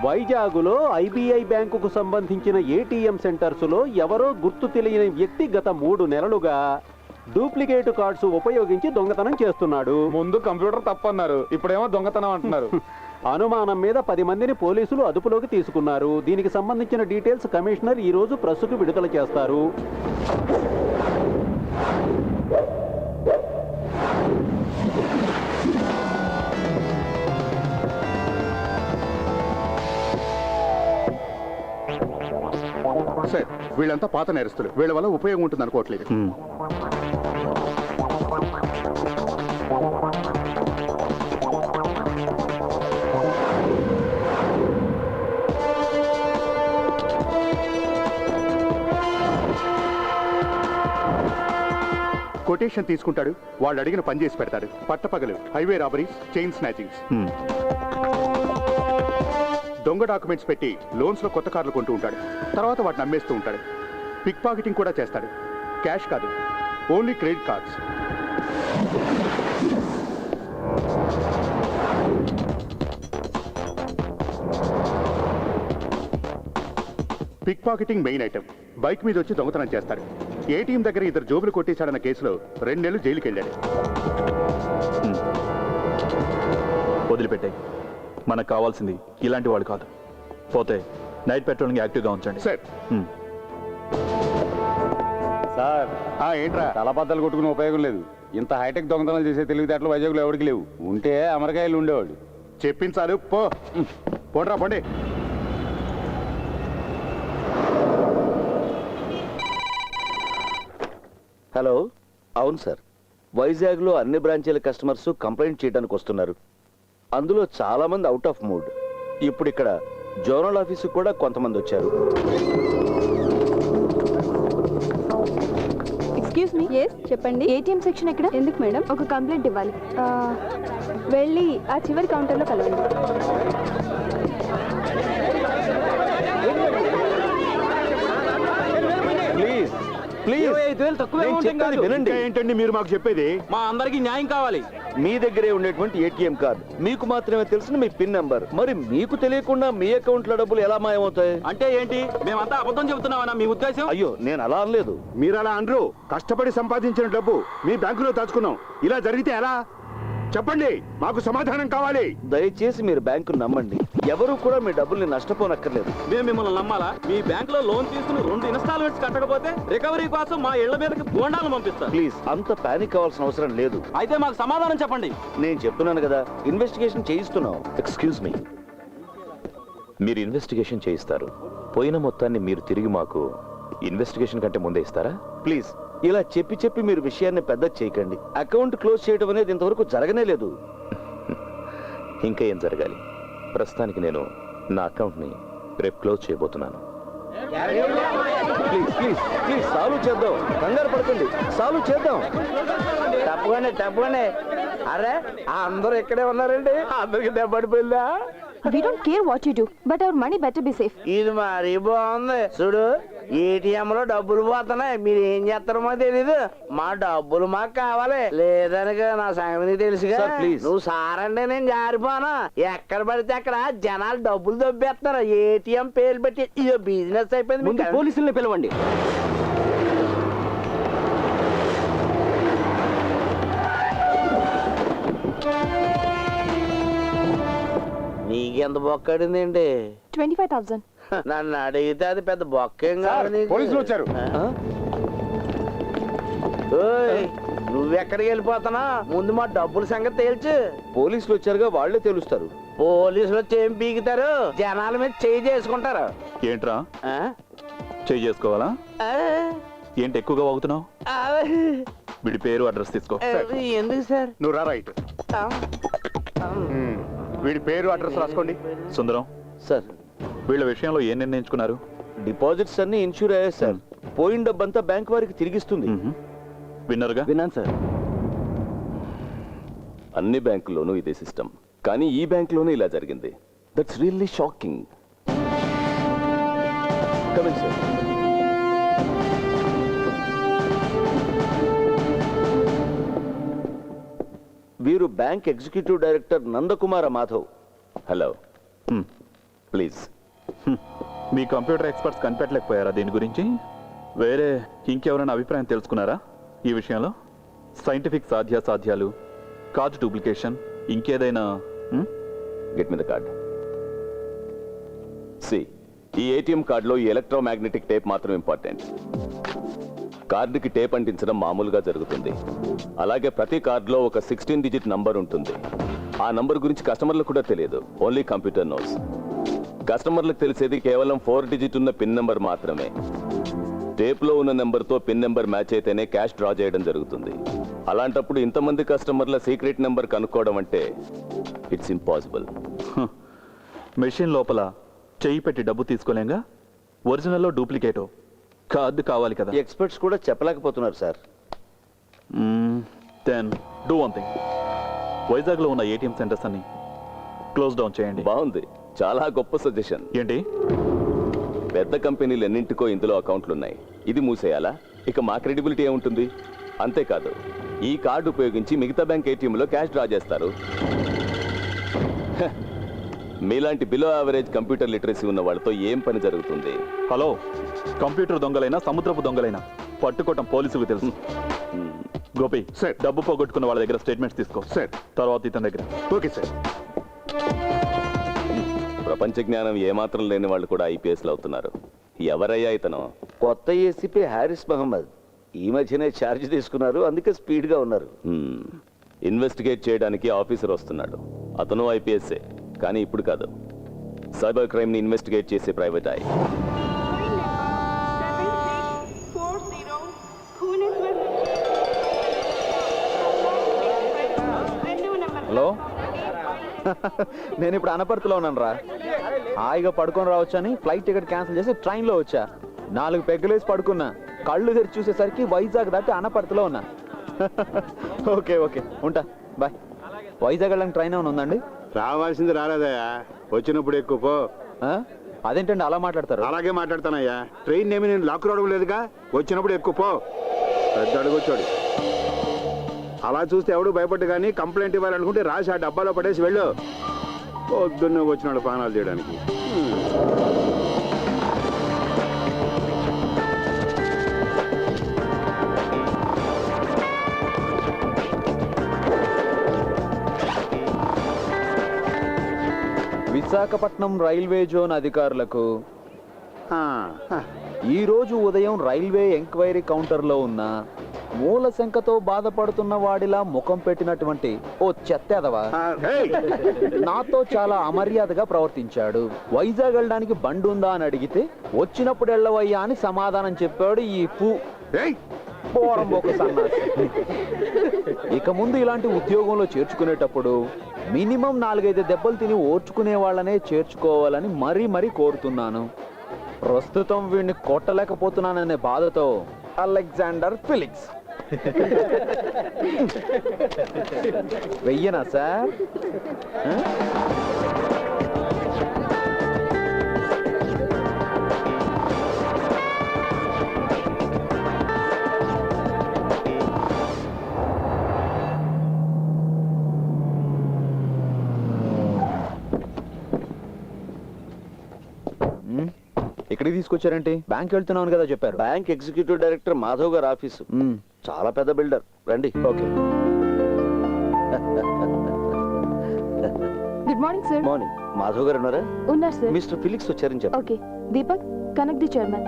వైజాగులో IBI బ్యాంకుకు సంబంధించిన ATM సెంటర్స్లో ఎవరో గుర్తు తెలియని వ్యక్తి గత 3 నెలలుగా డూప్లికేట్ కార్డ్స్ ఉపయోగించి దొంగతనం చేస్తున్నాడు. ముందు కంప్యూటర్ తప్పన్నారు, ఇప్పుడేమో దొంగతనం అంటున్నారు. అనుమానం మీద 10 మందిని పోలీసులు అదుపులోకి తీసుకున్నారు. దీనికి సంబంధించిన డీటెయిల్స్ కమిషనర్ ఈ రోజు ప్రెస్కు విడుదల చేస్తారు. సార్, వీళ్ళంతా పాత నేరస్తులు. వీళ్ళ వల్ల ఉపయోగం ఉంటుంది అనుకోవట్లేదు. కొటేషన్ తీసుకుంటాడు, వాళ్ళు అడిగిన పని చేసి పెడతాడు. పట్టపగలు హైవే రాబరీస్, చైన్ స్నాచింగ్స్. దొంగ డాక్యుమెంట్స్ పెట్టి లోన్స్ లో కొత్త కార్లు కొంటూ ఉంటాడు. తర్వాత వాటిని అమ్మేస్తూ ఉంటాడు. పిక్ పాకెటింగ్ కూడా చేస్తాడు. క్యాష్ కాదు, only credit cards. Pickpocketing main item. Bike మీద వచ్చి దొంగతనం చేస్తాడు. ఏటీఎం దగ్గర 2 జోబులు కొట్టేశాడన్న కేసులో 2 నెలలు జైలుకి వెళ్ళాడు. వదిలిపెట్టాయి. మనకు కావాల్సింది ఇలాంటి వాడు కాదు. పోతే నైట్ పెట్రోలింగ్ యాక్టివ్గా ఉంచండి. సార్. సార్, ఏంట్రా? తలబద్దలు కొట్టుకునే ఉపయోగం లేదు. ఇంత హైటెక్ దొంగతనాలు చేసే తెలివితేటలు వైజాగ్లో ఎవరికి లేవు. ఉంటే అమెరికాయలు ఉండేవాడు. చెప్పించాలు. పోండ్రా పోండి. హలో, అవును సార్. వైజాగ్లో అన్ని బ్రాంచీల కస్టమర్స్ కంప్లైంట్ చేయడానికి వస్తున్నారు. అందులో చాలా మంది అవుట్ ఆఫ్ మూడ్. ఇప్పుడు ఇక్కడ జోనల్ ఆఫీసు కూడా కొంతమంది వచ్చారు. Excuse me. yes చెప్పండి. ఏటీఎం సెక్షన్ ఎక్కడ? ఎందుకు మేడం? ఒక కంప్లైంట్ ఇవ్వాలి. వెళ్ళి ఆ చివరి కౌంటర్లో కలవండి. ప్లీజ్ ప్లీజ్, వినండి. ఏంటండి మీరు మాకు చెప్పేది? మా అందరికి న్యాయం కావాలి. మీ దగ్గరే ఉండేటువంటి ఏటీఎం కార్డు, మీకు మాత్రమే తెలిసిన మీ పిన్ నెంబర్, మరి మీకు తెలియకుండా మీ అకౌంట్ లో డబ్బులు ఎలా మాయమవుతాయి? అంటే ఏంటి? మేమంతా అబద్ధం చెబుతున్నామన్నా మీ ఉద్దేశం? అయ్యో, నేను అలా అనలేదు. మీరు అలా అనరు. కష్టపడి సంపాదించిన డబ్బు మీ బ్యాంకులో దాచుకున్నాం. ఇలా జరిగితే ఎలా? చెప్పండి, మాకు సమాధానం కావాలి. దయచేసి మీరు బ్యాంకు నమ్మండి. ఎవరు కూడా మీ డబ్బుల్ని నష్టపోనక్కర్లేదు. మేము మిమ్మల్ని నమ్మాలా? మీ బ్యాంక్ లో లోన్ తీసుకుని 2 ఇన్స్టాల్మెంట్స్ కట్టకపోతే రికవరీ కోసం మా ఇళ్ల మీదకి బోండాలను పంపిస్తారు. ప్లీజ్, అంత పానిక్ అవ్వాల్సిన అవసరం లేదు. అయితే మాకు సమాధానం చెప్పండి. నేను చెప్తున్నాను కదా, ఇన్వెస్టిగేషన్ చేయిస్తున్నాం. ఎక్స్క్యూజ్ మీ, మీరు ఇన్వెస్టిగేషన్ చేయిస్తారు. పోయిన మొత్తాన్ని మీరు తిరిగి మాకు ఇన్వెస్టిగేషన్ కంటే ముందే ఇస్తారా? ప్లీజ్ ఇలా చెప్పి చెప్పి మీరు విషయాన్ని పెద్ద చేయకండి. అకౌంట్ క్లోజ్ చేయడం అనేది ఇంతవరకు జరగనే లేదు. ఇంకా ఏం జరగాలి? ప్రస్తుతానికి నేను నా అకౌంట్ని రేపు క్లోజ్ చేయబోతున్నాను. ప్లీజ్ ప్లీజ్ ప్లీజ్ సాల్వ్ చేద్దాం. కంగారు పడకండి, సాల్వ్ చేద్దాం. తప్పగానే అరే అందరూ ఇక్కడే ఉన్నారండి. అందరికి దెబ్బడిపోయిందా? We don't care what you do, but our money better be safe. ఇది మరీ బాగుంది. చూడు, ఏటీఎం లో డబ్బులు పోతున్నాయి. మీరు ఏం చేస్తారో మాకు తెలీదు. మా డబ్బులు మాకు కావాలి. లేదనక నా సంగతి తెలుసుగా. Sir, please. నువ్వు సారంటే నేను జారిపోను. ఎక్కడ పడితే అక్కడ జనాలు డబ్బులు దొబ్బేస్తున్నారు. ఏటీఎం పేరు పెట్టి ఇదో బిజినెస్ అయిపోయింది. ముందు పోలీసుల్ని పిలవండి. నీకెంత బొక్కడిందండి? 25,000. నన్ను అడిగితే అది పెద్ద బొక్కేం కాదు నీకు. పోలీసులు వచ్చారు. ఓయ్, నువ్వెక్కడికి వెళ్ళిపోతున్నా? ముందు మా డబ్బుల సంగతి తేల్చు. పోలీసులు వచ్చారుగా, వాళ్ళే తెలుస్తారు. పోలీసులు వచ్చి ఏం పీకుతారు? జనాల మీద చేయి చేసుకుంటారు. ఏంట్రా ఆ? చేయి చేసుకోవాలా? ఆ? ఏంటి ఎక్కువగా వాగుతున్నావు? ఆ? వీడి పేరు అడ్రస్ తీసుకో. ఎందుకు సార్? నువ్వు రా రైట్. ఆ? వీడి పేరు అడ్రస్ రాసుకోండి. సుందరం, సార్, వీళ్ళ విషయంలో ఏం నిర్ణయించుకున్నారు? డిపాజిట్స్ అన్ని ఇన్సూర్ అయ్యాయి సార్. పోయిన డబ్బంతా బ్యాంక్ వారికి తిరిగిస్తుంది. విన్నరుగా? విన్నాను సార్. అన్ని బ్యాంకుల్లోనూ ఇదే సిస్టమ్, కానీ ఈ బ్యాంకులోనే ఇలా జరిగింది. That's really shocking. Coming sir. వీరు bank executive director Nandakumara Madhav. Hello, please. మీ కంప్యూటర్ ఎక్స్పర్ట్స్ కనిపెట్టలేకపోయారా దీని గురించి? వేరే ఇంకెవరైనా అభిప్రాయం తెలుసుకున్నారా ఈ విషయంలో? సైంటిఫిక్ సాధ్యాసాధ్యాలు, కార్డు డూప్లికేషన్, ఇంకేదైనా? Get me the card. See, ఈ ఏటీఎం కార్డులో ఈ ఎలక్ట్రోమాగ్నెటిక్ టేప్ మాత్రం ఇంపార్టెంట్. కార్డుకి టేప్ అంటించడం మామూలుగా జరుగుతుంది. అలాగే ప్రతి కార్డులో ఒక 16 డిజిట్ నంబర్ ఉంటుంది. ఆ నంబర్ గురించి కస్టమర్లకు కూడా తెలియదు, ఓన్లీ కంప్యూటర్ నోస్. కస్టమర్లకు తెలిసేది కేవలం 4 డిజిట్ ఉన్న పిన్ నెంబర్ మాత్రమే. టేప్లో ఉన్న నెంబర్తో పిన్ నెంబర్ మ్యాచ్ అయితేనే క్యాష్ డ్రా చేయడం జరుగుతుంది. అలాంటప్పుడు ఇంతమంది కస్టమర్ల సీక్రెట్ నెంబర్ కనుక్కోవడం అంటే ఇట్స్ ఇంపాసిబుల్. మెషిన్ లోపల చెయ్యి పెట్టి డబ్బు తీసుకోలేంగా, ఒరిజినల్లో డూప్లికేటో కార్డు కావాలి కదా. ఎక్స్పర్ట్స్ కూడా చెప్పలేకపోతున్నారు sir. Then do one thing, వైజాగ్లో ఉన్న ఏటీఎం సెంటర్స్ అన్ని క్లోజ్ డౌన్ చేయండి. బాగుంది, చాలా గొప్ప సజెషన్. ఏంటి? పెద్ద కంపెనీలు ఎన్నింటికో ఇందులో అకౌంట్లు ఉన్నాయి. ఇది మూసేయాలా? ఇక మా క్రెడిబిలిటీ ఏముంటుంది? అంతేకాదు, ఈ కార్డు ఉపయోగించి మిగతా బ్యాంక్ ఏటీఎంలో క్యాష్ డ్రా చేస్తారు. మీలాంటి బిలో యావరేజ్ కంప్యూటర్ లిటరసీ ఉన్న వాళ్ళతో ఏం పని జరుగుతుంది? హలో, కంప్యూటర్ దొంగలైనా సముద్రపు దొంగలైనా పట్టుకోవటం పోలీసుకు తెలుసు. గోపి, సార్. డబ్బు పోగొట్టుకున్న వాళ్ళ దగ్గర స్టేట్మెంట్స్ తీసుకో. సార్. తర్వాత ఇతని దగ్గర. Okay sir. ప్రపంచ జ్ఞానం ఏమాత్రం లేని వాళ్ళు కూడా ఐపీఎస్లు అవుతున్నారు. ఎవరయ్యా ఇతను? కొత్త ఏసీపీ హారిస్ మహమ్మద్. ఈ మధ్యనే ఛార్జ్ తీసుకున్నారు, అందుకే స్పీడ్గా ఉన్నారు. ఇన్వెస్టిగేట్ చేయడానికి ఆఫీసర్ వస్తున్నాడు. అతను ఐపీఎస్ఏ, కానీ ఇప్పుడు కాదు. సైబర్ క్రైమ్ ని ఇన్వెస్టిగేట్ చేసే ప్రైవేట్ ఐ. హలో, నేను ఇప్పుడు అనపర్తిలో ఉన్నాను రా. హాయిగా పడుకొని రావచ్చని ఫ్లైట్ టికెట్ క్యాన్సిల్ చేసి ట్రైన్లో వచ్చా. 4 పెగ్గలేసి పడుకున్నా. కళ్ళు తెరిచి చూసేసరికి వైజాగ్ దాటి అనపర్తిలో ఉన్నా. ఓకే ఓకే, ఉంటా, బాయ్. వైజాగ్ వెళ్ళడానికి ట్రైన్ ఏమైనా ఉందండి? రావాల్సింది రాలేదయ్యా, వచ్చినప్పుడు ఎక్కువ పో. అదేంటండి అలా మాట్లాడతారు? అలాగే మాట్లాడతానయ్యా. ట్రైన్ ఏమి నేను లాక్ రావడం లేదుగా, వచ్చినప్పుడు ఎక్కువ పో. పెద్ద అడుగొచ్చాడు. అలా చూస్తే ఎవడు భయపడ్డు, కానీ కంప్లైంట్ ఇవ్వాలనుకుంటే రాసి ఆ డబ్బాలో పడేసి వెళ్ళు. పొద్దున్నే వచ్చినాడు పానాలు చేయడానికి. విశాఖపట్నం రైల్వే జోన్ అధికారులకు ఆ, ఈ రోజు ఉదయం రైల్వే ఎంక్వైరీ కౌంటర్లో ఉన్న మూల శంకతో బాధపడుతున్న వాడిలా ముఖం పెట్టినటువంటి ఓ చెత్తేదవా ఏయ్! నాతో చాలా అమర్యాదగా ప్రవర్తించాడు. వైజాగ్ వెళ్ళడానికి బండి ఉందా అని అడిగితే వచ్చినప్పుడు వెళ్ళవయ్యా అని సమాధానం చెప్పాడు ఈ ఏయ్! పోరంబోకు సన్నాసి. ఇక ముందు ఇలాంటి ఉద్యోగంలో చేర్చుకునేటప్పుడు మినిమం 4-5 దెబ్బలు తిని ఓర్చుకునే వాళ్ళనే చేర్చుకోవాలని మరీ కోరుతున్నాను. ప్రస్తుతం వీడిని కొట్టలేకపోతున్నాననే బాధతో అలెగ్జాండర్ ఫిలిక్స్. వెయ్యనా సార్? ఇక్కడికి తీసుకొచ్చారేంటి? బ్యాంక్ వెళ్తున్నాను కదా చెప్పారు. బ్యాంక్ ఎగ్జిక్యూటివ్ డైరెక్టర్ మాధవ్ గారి ఆఫీసు. చాలా పెద్ద బిల్డర్. రండి. Okay. Good morning sir. Morning. Madhav garu ఉన్నారా? ఉన్నారు సార్. మిస్టర్ ఫిలిక్స్ వచ్చారని చెప్పండి. Okay. Deepak, connect the chairman.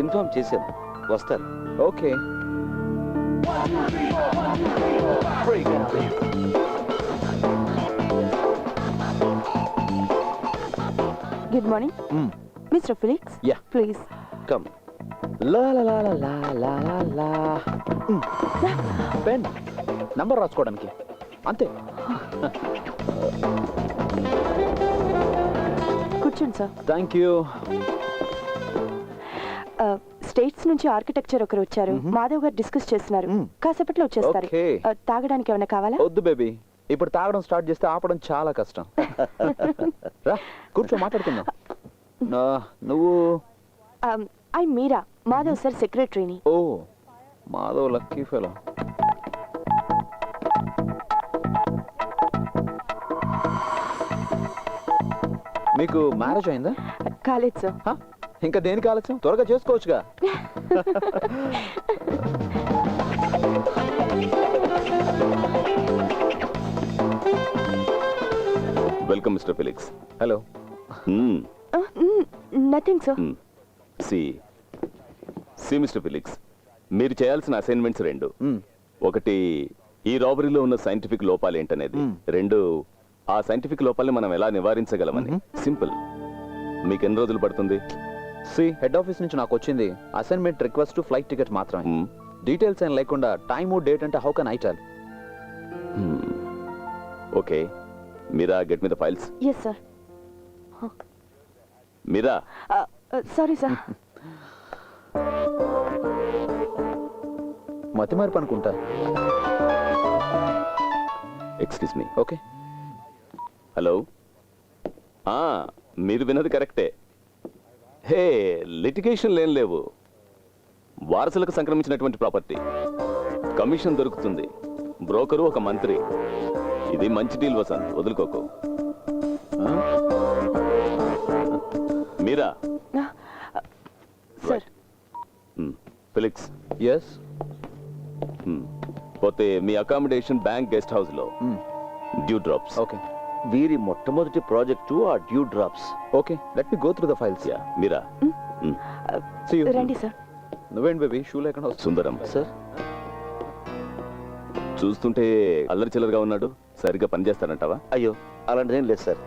Inform చేశాను, వస్తారు. Okay. Good morning mister Felix. Yeah. Please come. లా లా లా లా లా లా లా లా. పెన్ నంబర్ రాసుకోవడానికి అంతే. కూర్చోండి సార్. Thank you. స్టేట్స్ నుంచి ఆర్కిటెక్చర్ ఒకరు వచ్చారు. మాధవ్ గారు డిస్కస్ చేస్తున్నారు. కాసేపట్లో వచ్చేస్తారు. Okay. తాగడానికి ఏమైనా కావాలా? వద్దు బేబీ, ఇప్పుడు తాగడం స్టార్ట్ చేస్తే ఆపడం చాలా కష్టం. రా కూర్చో మాట్లాడుకుందాం. నువ్వు? ఐ మీరా, మాధవ్ సార్ సెక్రటరీని. ఓ మాధవ్ లక్కీ ఫెలో. మీకు మ్యారేజ్ అయిందా? కాలేదు సార్. హ? ఇంకా దేనికి ఆలస్యం? త్వరగా చేసుకోవచ్చుగా. Welcome mister Felix. Hello. Nothing sir. See mister Felix, మీరు చేయాల్సిన అసైన్మెంట్స్ 2. ఒకటి, ఈ రాబరీలో ఉన్న సైంటిఫిక్ లోపాలు ఏంటనేది. 2, ఆ సైంటిఫిక్ లోపాలని మనం ఎలా నివారించగలమని. సింపుల్. మీకు ఎన్ని రోజులు పడుతుంది? హెడ్ ఆఫీస్ నుంచి నాకు వచ్చింది అసైన్మెంట్ రిక్వెస్ట్ ఫ్లైట్ టికెట్ మాత్రమే. డీటెయిల్స్ ఏం లేకుండా టైము డేట్ అంటే how can I tell? Okay. Meera, get me the files. Yes sir. Meera, sorry sir. మతి మార్పు అనుకుంటా. Excuse me. ఓకే. హలో. మీరు విన్నది కరెక్టే. హే, లిటిగేషన్ ఏం లేవు. వారసులకు సంక్రమించినటువంటి ప్రాపర్టీ. కమిషన్ దొరుకుతుంది. బ్రోకరు ఒక మంత్రి. ఇది మంచి డీల్ వసంత్, వదులుకోకు. మీరా? సార్. ఫిలిక్స్. ఎస్. పోతే మీ అకామిడేషన్ బ్యాంక్ గెస్ట్ హౌస్ లో డ్యూ డ్రాప్స్. ఓకే. వీరి మొట్టమొదటి ప్రాజెక్టు ఆ due drops. Okay, let me go through the files. Yeah, Meera. See you. రండి సార్. నువ్వేంటి బేబీ షూ లేకుండా వస్తుంది? సుందరం సార్, చూస్తుంటే అల్లరి చిల్లరగా ఉన్నాడు. సరిగ్గా పనిచేస్తానంటావా? అయ్యో అలాంటిదేం లేదు సార్.